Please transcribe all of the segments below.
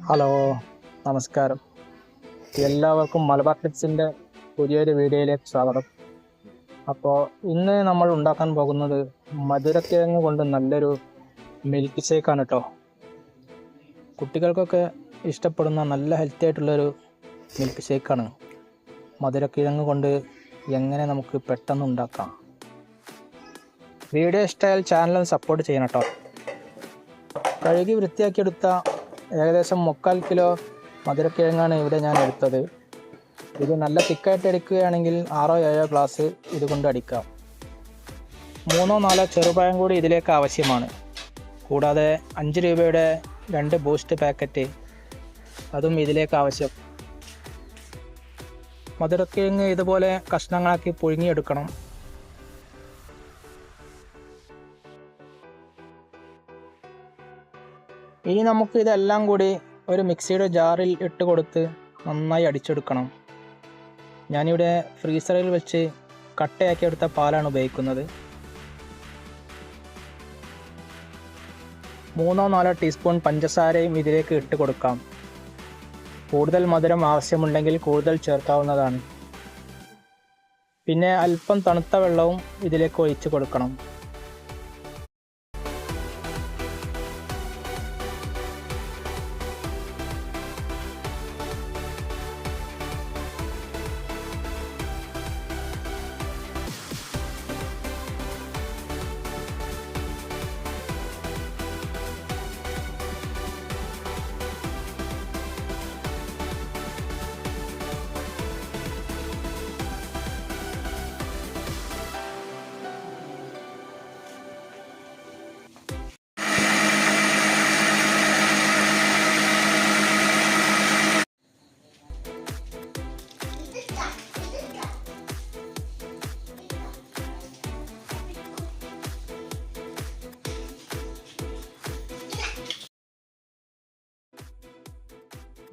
Hello, നമസ്കാരം. എല്ലാവർക്കും മലബാർ ടിപ്സിൻ്റെ പുതിയൊരു വീഡിയോയിലേക്ക് സ്വാഗതം. അപ്പോൾ ഇന്ന് നമ്മൾ ഉണ്ടാക്കാൻ പോകുന്നത് മധുരക്കിഴങ്ങ് കൊണ്ട് നല്ലൊരു മിൽക്ക് ഷേക്കാണ് കേട്ടോ. കുട്ടികൾക്കൊക്കെ ഇഷ്ടപ്പെടുന്ന നല്ല ഹെൽത്തി ആയിട്ടുള്ളൊരു മിൽക്ക് ഷേക്കാണ്. മധുരക്കിഴങ്ങ് കൊണ്ട് എങ്ങനെ നമുക്ക് പെട്ടെന്ന് ഉണ്ടാക്കാം. വീഡിയോ ഇഷ്ടമായാൽ ചാനൽ സപ്പോർട്ട് ചെയ്യണം കേട്ടോ. കഴുകി വൃത്തിയാക്കിയെടുത്ത ഏകദേശം 3/4 കിലോ മധുരക്കിഴങ്ങാണ് ഇവിടെ ഞാൻ എടുത്തത്. ഇത് നല്ല തിക്കായിട്ട് എടുക്കുകയാണെങ്കിൽ 6-7 ഗ്ലാസ് ഇതുകൊണ്ട് അടിക്കാം. 3-4 ചെറുപഴം കൂടി ഇതിലേക്ക് ആവശ്യമാണ്. കൂടാതെ 5 രൂപയുടെ 2 ബൂസ്റ്റ് പാക്കറ്റ് അതും ഇതിലേക്ക് ആവശ്യം. മധുരക്കിഴങ്ങ് ഇതുപോലെ കഷ്ണങ്ങളാക്കി പുഴുങ്ങിയെടുക്കണം. ഇനി നമുക്ക് ഇതെല്ലാം കൂടി ഒരു മിക്സിയുടെ ജാറിൽ ഇട്ട് കൊടുത്ത് നന്നായി അടിച്ചെടുക്കണം. ഞാനിവിടെ ഫ്രീസറിൽ വെച്ച് കട്ടയാക്കി എടുത്ത പാലാണ് ഉപയോഗിക്കുന്നത്. 3-4 ടീസ്പൂൺ പഞ്ചസാരയും ഇതിലേക്ക് ഇട്ട് കൊടുക്കാം. കൂടുതൽ മധുരം ആവശ്യമുണ്ടെങ്കിൽ കൂടുതൽ ചേർക്കാവുന്നതാണ്. പിന്നെ അല്പം തണുത്ത വെള്ളവും ഇതിലേക്ക് ഒഴിച്ച് കൊടുക്കണം.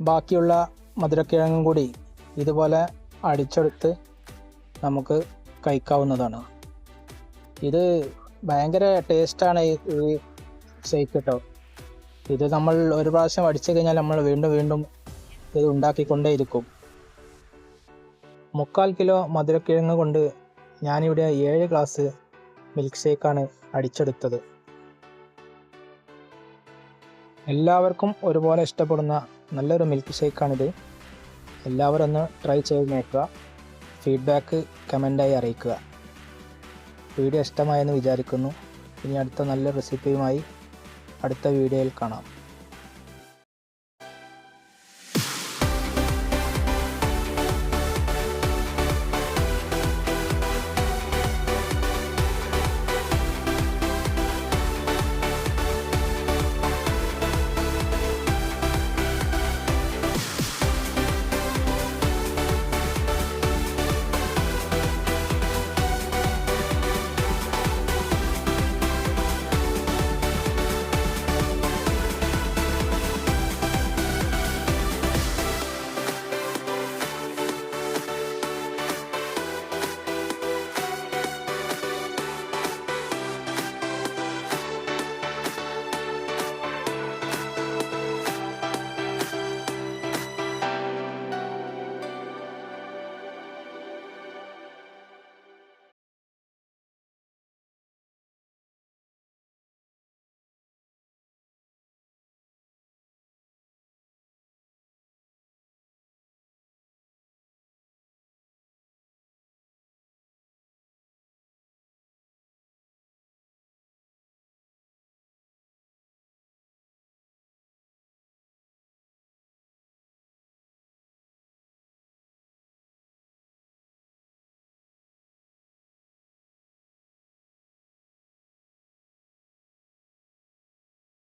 ബാക്കിയുള്ള മധുരക്കിഴങ്ങും കൂടി ഇതുപോലെ അടിച്ചെടുത്ത് നമുക്ക് കഴിക്കാവുന്നതാണ്. ഇത് ഭയങ്കര ടേസ്റ്റാണ് ഈ ഷേക്ക് കേട്ടോ. ഇത് നമ്മൾ ഒരു പ്രാവശ്യം അടിച്ചു കഴിഞ്ഞാൽ നമ്മൾ വീണ്ടും ഇത് ഉണ്ടാക്കിക്കൊണ്ടേയിരിക്കും. 3/4 കിലോ മധുരക്കിഴങ്ങ് കൊണ്ട് ഞാനിവിടെ 7 ഗ്ലാസ് മിൽക്ക് ഷേക്കാണ് അടിച്ചെടുത്തത്. എല്ലാവർക്കും ഒരുപോലെ ഇഷ്ടപ്പെടുന്ന നല്ലൊരു മിൽക്ക് ഷേക്കാണിത്. എല്ലാവരും ഒന്ന് ട്രൈ ചെയ്ത് നോക്കുക. ഫീഡ്ബാക്ക് കമൻ്റായി അറിയിക്കുക. വീഡിയോ ഇഷ്ടമായെന്ന് വിചാരിക്കുന്നു. ഇനി അടുത്ത നല്ല റെസിപ്പിയുമായി അടുത്ത വീഡിയോയിൽ കാണാം.